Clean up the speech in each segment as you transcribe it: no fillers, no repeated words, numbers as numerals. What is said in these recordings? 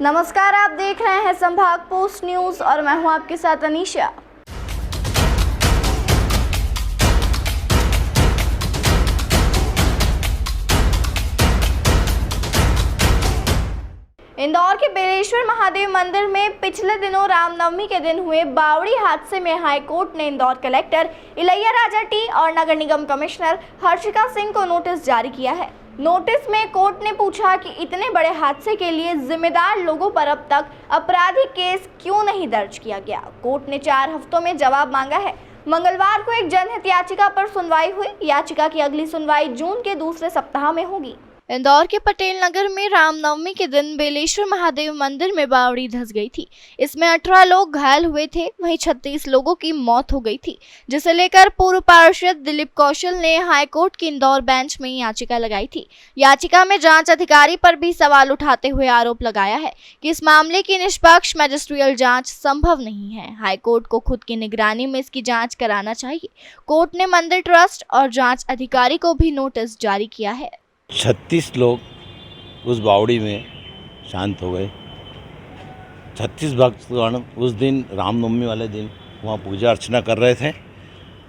नमस्कार, आप देख रहे हैं संभाग पोस्ट न्यूज और मैं हूं आपके साथ अनीशा। इंदौर के बेलेश्वर महादेव मंदिर में पिछले दिनों रामनवमी के दिन हुए बावड़ी हादसे में हाईकोर्ट ने इंदौर कलेक्टर इलैयाराजा टी और नगर निगम कमिश्नर हर्षिका सिंह को नोटिस जारी किया है। नोटिस में कोर्ट ने पूछा कि इतने बड़े हादसे के लिए जिम्मेदार लोगों पर अब तक आपराधिक केस क्यों नहीं दर्ज किया गया। कोर्ट ने 4 हफ्तों में जवाब मांगा है। मंगलवार को एक जनहित याचिका पर सुनवाई हुई। याचिका की अगली सुनवाई जून के दूसरे सप्ताह में होगी। इंदौर के पटेल नगर में रामनवमी के दिन बेलेश्वर महादेव मंदिर में बावड़ी धंस गई थी। इसमें 18 लोग घायल हुए थे, वहीं 36 लोगों की मौत हो गई थी, जिसे लेकर पूर्व पार्षद दिलीप कौशल ने हाईकोर्ट की इंदौर बेंच में याचिका लगाई थी। याचिका में जांच अधिकारी पर भी सवाल उठाते हुए आरोप लगाया है कि इस मामले की निष्पक्ष मैजिस्ट्रियल जांच संभव नहीं है। हाईकोर्ट को खुद की निगरानी में इसकी जांच कराना चाहिए। कोर्ट ने मंदिर ट्रस्ट और जांच अधिकारी को भी नोटिस जारी किया है। 36 लोग उस बावड़ी में शांत हो गए। 36 भक्तगण उस दिन रामनवमी वाले दिन वहाँ पूजा अर्चना कर रहे थे।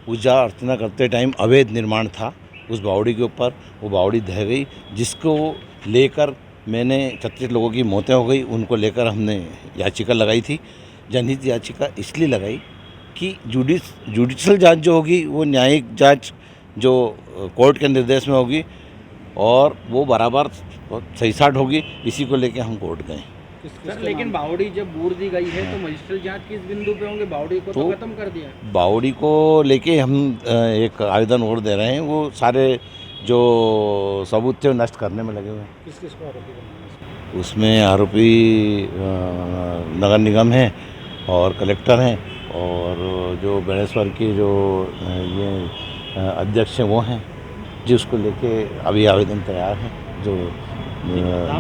पूजा अर्चना करते टाइम अवैध निर्माण था उस बावड़ी के ऊपर। वो बावड़ी ढह गई, जिसको लेकर मैंने 36 लोगों की मौतें हो गई। उनको लेकर हमने याचिका लगाई थी। जनहित याचिका इसलिए लगाई कि जुडिशल जांच जो होगी वो न्यायिक जांच जो कोर्ट के निर्देश में होगी और वो बराबर सही साठ होगी। इसी को लेके हम कोर्ट गए। सर, लेकिन बावड़ी जब बूर दी गई है तो मजिस्ट्रियल जांच किस बिंदु पे होंगे? बावड़ी को तो खत्म कर दिया। बावड़ी को लेके हम एक आवेदन और दे रहे हैं। वो सारे जो सबूत थे नष्ट करने में लगे हुए हैं। किस किस को आरोपी बनाना? उसमें आरोपी नगर निगम है और कलेक्टर हैं, और जो बेलेश्वर की जो ये अध्यक्ष हैं वो हैं, जिसको लेके अभी आवेदन तैयार है जो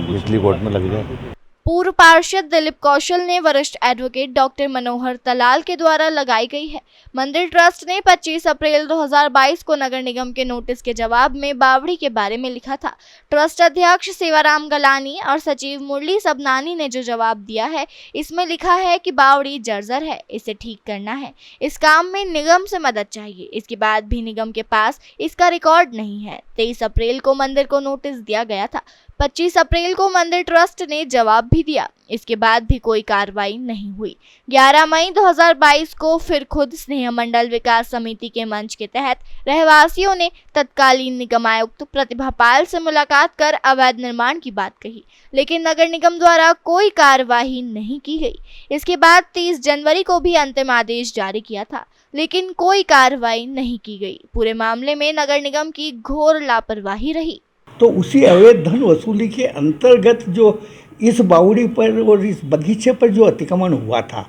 निचली कोर्ट में लग जाए। पूर्व पार्षद दिलीप कौशल ने वरिष्ठ एडवोकेट डॉक्टर मनोहर तलाल के द्वारा लगाई गई है। मंदिर ट्रस्ट ने 25 अप्रैल 2022 को नगर निगम के नोटिस के जवाब में बावड़ी के बारे में लिखा था। ट्रस्ट अध्यक्ष सेवाराम गलानी और सचिव मुरली सबनानी ने जो जवाब दिया है, इसमें लिखा है कि बावड़ी जर्जर है, इसे ठीक करना है। इस काम में निगम से मदद चाहिए। इसके बाद भी निगम के पास इसका रिकॉर्ड नहीं है। 23 अप्रैल को मंदिर को नोटिस दिया गया था। 25 अप्रैल को मंदिर ट्रस्ट ने जवाब भी दिया। इसके बाद भी कोई कार्रवाई नहीं हुई। 11 मई 2022 को फिर खुद स्नेह मंडल विकास समिति के मंच के तहत रहवासियों ने तत्कालीन निगम आयुक्त प्रतिभा पाल से मुलाकात कर अवैध निर्माण की बात कही, लेकिन नगर निगम द्वारा कोई कार्रवाई नहीं की गई। इसके बाद 30 जनवरी को भी अंतिम आदेश जारी किया था, लेकिन कोई कार्रवाई नहीं की गई। पूरे मामले में नगर निगम की घोर लापरवाही रही। तो उसी अवैध धन वसूली के अंतर्गत जो इस बावड़ी पर और इस बगीचे पर जो अतिक्रमण हुआ था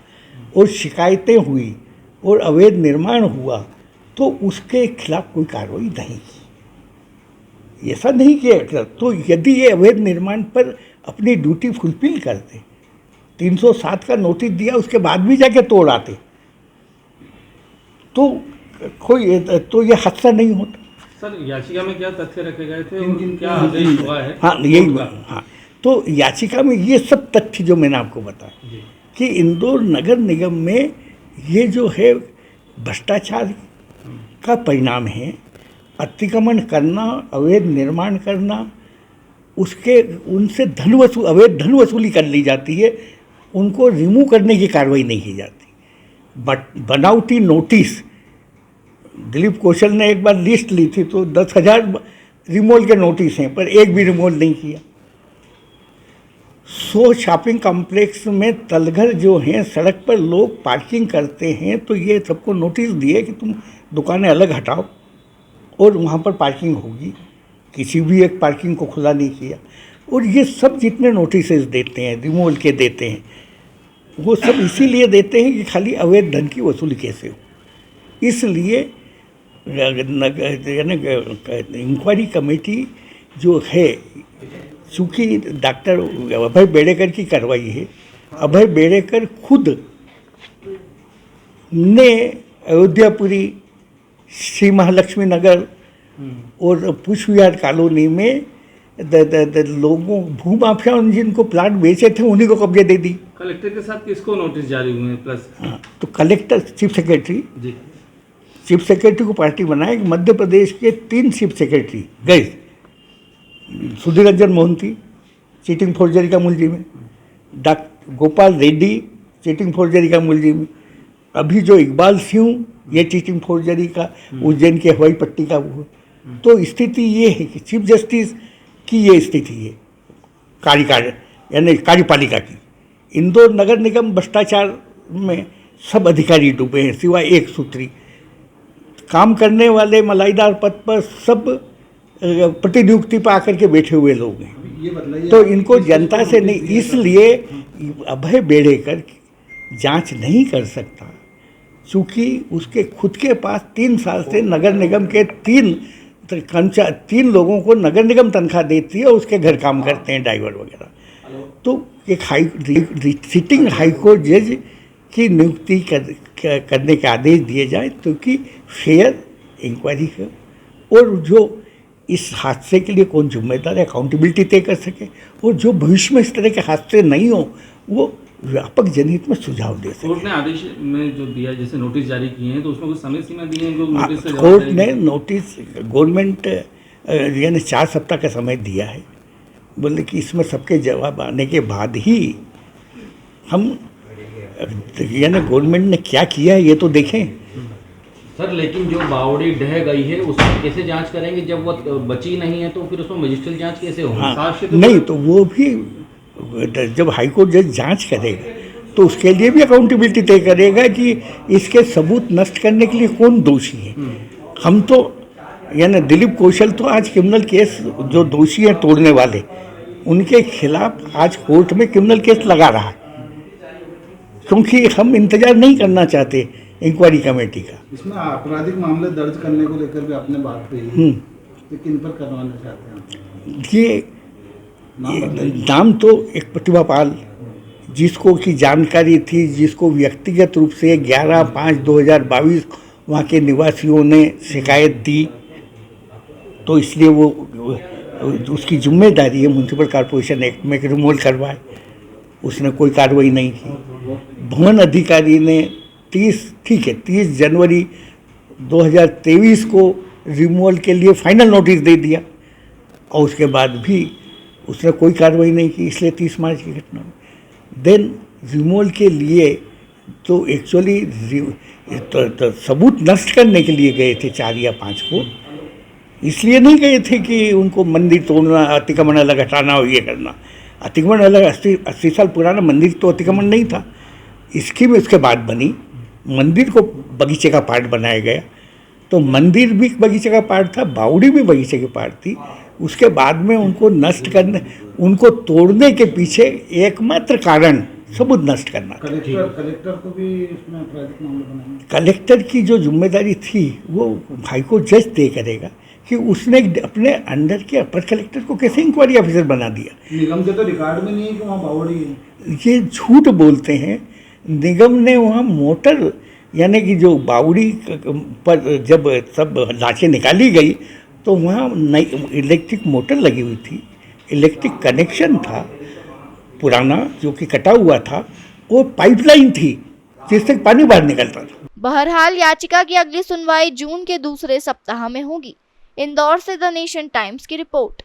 और शिकायतें हुई और अवैध निर्माण हुआ, तो उसके खिलाफ कोई कार्रवाई नहीं की। ऐसा नहीं किया। तो यदि ये अवैध निर्माण पर अपनी ड्यूटी फुलफिल करते, 307 का नोटिस दिया, उसके बाद भी जाके तोड़ आते, तो ये हादसा नहीं होता। सर, याचिका में क्या तथ्य रखे गए थे और क्या आदेश हुआ है? हाँ, यही। हाँ, तो याचिका में ये सब तथ्य जो मैंने आपको बताया कि इंदौर नगर निगम में ये जो है भ्रष्टाचार का परिणाम है। अतिक्रमण करना, अवैध निर्माण करना, उनसे अवैध धन वसूली कर ली जाती है, उनको रिमूव करने की कार्रवाई नहीं की जाती। बनावटी नोटिस, दिलीप कौशल ने एक बार लिस्ट ली थी तो 10,000 रिमूवल के नोटिस हैं, पर एक भी रिमूवल नहीं किया। 100 शॉपिंग कॉम्प्लेक्स में तलघर जो हैं, सड़क पर लोग पार्किंग करते हैं, तो ये सबको नोटिस दिए कि तुम दुकानें अलग हटाओ और वहाँ पर पार्किंग होगी। किसी भी एक पार्किंग को खुला नहीं किया। और ये सब जितने नोटिस देते हैं, रिमूवल के देते हैं, वो सब इसीलिए देते हैं कि खाली अवैध धन की वसूली कैसे हो। इसलिए इंक्वायरी कमेटी जो है, चूँकि डॉक्टर अभय बेड़ेकर की कार्रवाई है, अभय बेड़ेकर खुद ने अयोध्यापुरी, श्री महालक्ष्मी नगर और पुष्प विहार कॉलोनी में लोगों भूमाफिया जिनको प्लाट बेचे थे उन्हीं को कब्जे दे दी। कलेक्टर के साथ किसको नोटिस जारी हुए हैं प्लस? हाँ, तो कलेक्टर चीफ सेक्रेटरी जी को पार्टी बनाए। मध्य प्रदेश के 3 चीफ सेक्रेटरी गए। सुधीर रंजन मोहंती चीटिंग फोर्जरी का मुलजिम है, doctor Gopal Reddy cheating forgery का मुलजिम है, अभी जो इकबाल सिंह ये चीटिंग फोर्जरी का उज्जैन के हवाई पट्टी का वो। तो स्थिति ये है कि चीफ जस्टिस की ये स्थिति है यानी कार्यपालिका की। इंदौर नगर निगम भ्रष्टाचार में सब अधिकारी डूबे हैं सिवाय एक सूत्री। काम करने वाले मलाईदार पद पर सब प्रतिनियुक्ति पर आकर के बैठे हुए लोग हैं। तो इनको जनता से नहीं, इसलिए अभय बेड़ेकर जांच नहीं कर सकता, चूँकि उसके खुद के पास 3 साल से नगर निगम के 3 लोगों को नगर निगम तनख्वाह देती है और उसके घर काम करते हैं ड्राइवर वगैरह। तो एक सिटिंग हाईकोर्ट जज की नियुक्ति करने के आदेश दिए जाए, क्योंकि फेयर इंक्वायरी हो और जो इस हादसे के लिए कौन जिम्मेदार है अकाउंटेबिलिटी तय कर सके, और जो भविष्य में इस तरह के हादसे नहीं हो वो व्यापक जनहित में सुझाव दे सके। कोर्ट ने आदेश में जो दिया, जैसे नोटिस जारी किए हैं, तो उसमें कुछ समय सीमा दी है? नोटिस से कोर्ट ने नोटिस गवर्नमेंट यानी 4 सप्ताह का समय दिया है। बोले कि इसमें सबके जवाब आने के बाद ही हम यानी गवर्नमेंट ने क्या किया है ये तो देखें। सर, लेकिन जो बावड़ी ढह गई है उसमें कैसे जांच करेंगे? जब वो बची नहीं है तो फिर उसमें मजिस्ट्रियल जांच कैसे होगी? हाँ, नहीं तो वो भी जब हाईकोर्ट जज जांच करेगा तो उसके लिए भी अकाउंटेबिलिटी तय करेगा कि इसके सबूत नष्ट करने के लिए कौन दोषी है। हम तो यानी दिलीप कौशल तो आज क्रिमिनल केस जो दोषी हैं तोड़ने वाले उनके खिलाफ आज कोर्ट में क्रिमिनल केस लगा रहा है, क्योंकि हम इंतजार नहीं करना चाहते इंक्वायरी कमेटी का। इसमें आपराधिक मामले दर्ज करने को लेकर भी आपने बात कही, तो किन पर करवाना चाहते हैं? ये नाम तो एक प्रतिभा पाल, जिसको की जानकारी थी, जिसको व्यक्तिगत रूप से 11/5/2022 वहाँ के निवासियों ने शिकायत दी, तो इसलिए वो उसकी जिम्मेदारी है म्युनिसिपल कॉर्पोरेशन एक्ट में रिमूवल करवाए। उसने कोई कार्रवाई नहीं की। भवन अधिकारी ने 30 जनवरी 2023 को रिमूवल के लिए फाइनल नोटिस दे दिया और उसके बाद भी उसने कोई कार्रवाई नहीं की, इसलिए 30 मार्च की घटना हुई। देन रिमूवल के लिए तो एक्चुअली तो सबूत नष्ट करने के लिए गए थे 4 या 5 को, इसलिए नहीं गए थे कि उनको मंदिर तोड़ना, अतिक्रमण अलग हटाना और ये करना। अतिक्रमण अलग 80 साल पुराना मंदिर तो अतिक्रमण नहीं था। इसकी भी उसके बाद बनी, मंदिर को बगीचे का पार्ट बनाया गया, तो मंदिर भी बगीचे का पार्ट था, बावड़ी भी बगीचे की पार्ट थी। उसके बाद में उनको नष्ट करने, उनको तोड़ने के पीछे एकमात्र कारण सबूत नष्ट करना। कलेक्टर को भी इसमें आपराधिक मामला बनाएंगे? कलेक्टर की जो जिम्मेदारी थी वो हाईकोर्ट जज तय करेगा कि उसने अपने अंडर के अपर कलेक्टर को कैसे इंक्वायरी ऑफिसर बना दिया। निगम के तो रिकॉर्ड में नहीं है कि वहाँ बावड़ी है। ये झूठ बोलते हैं। निगम ने वहाँ मोटर यानी कि जो बावड़ी पर जब सब लाशें निकाली गई तो वहाँ नई इलेक्ट्रिक मोटर लगी हुई थी, इलेक्ट्रिक कनेक्शन था पुराना जो कि कटा हुआ था, वो पाइपलाइन थी जिससे पानी बाहर निकलता था। बहरहाल याचिका की अगली सुनवाई जून के दूसरे सप्ताह में होगी। इंदौर से द नेशन टाइम्स की रिपोर्ट।